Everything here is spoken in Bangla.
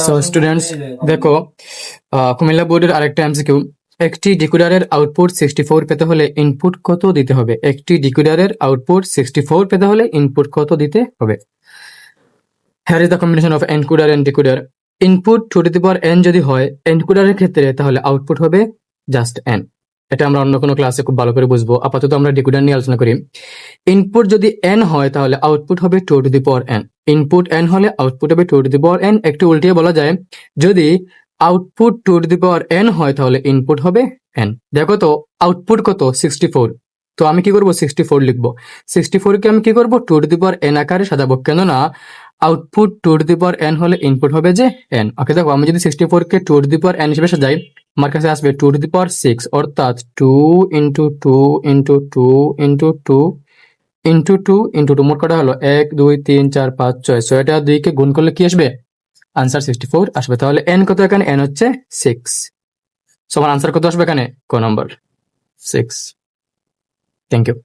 সো স্টুডেন্টস দেখো, কুমিল্লা বোর্ডের আরেকটা এমসিকিউ, একটি ডিকোডারের আউটপুট 64 পেতে হলে ইনপুট কত দিতে হবে? একটি ডিকোডারের আউটপুট 64 পেতে হলে ইনপুট কত দিতে হবে? Here is the combination of encoder and decoder. Input 2 to the power n যদি হয় এনকোডারের ক্ষেত্রে, তাহলে আউটপুট হবে জাস্ট n। এটা আমরা অন্য কোনো ক্লাসে খুব ভালো করে বুঝবো, আপাতত আমরা ডিকোডার নিয়ে আলোচনা করি। ইনপুট যদি n হয় তাহলে আউটপুট হবে 2 to the power n। Input n হলে আউটপুট হবে 2 to the power n। একটু উল্টিয়ে বলা যায়, যদি output 2 to the power n হয় তাহলে ইনপুট হবে n। দেখো তো আউটপুট কত? 64। তো আমি কি করব? 64 লিখবো। 64 কে আমি কি করব? 2 to the power n আকারে সাজাবো, কেননা output 2 to the power n হলে ইনপুট হবে যে n। ওকে, দেখো আমি যদি 64 কে 2 to the power n হিসেবে সাজাই, আমার কাছে আসবে 2 to the power 6, অর্থাৎ 2 into 2 into 2 into 2 into 2 into 2, মোট কটা হলো 1 2 3 4 5 6। সো এটা 2 কে গুণ করলে কি আসবে? আনসার 64 আসবে। তাহলে n কত এখানে? n হচ্ছে 6। সো আমার আনসার কত আসবে এখানে? ক নম্বর 6। Thank you.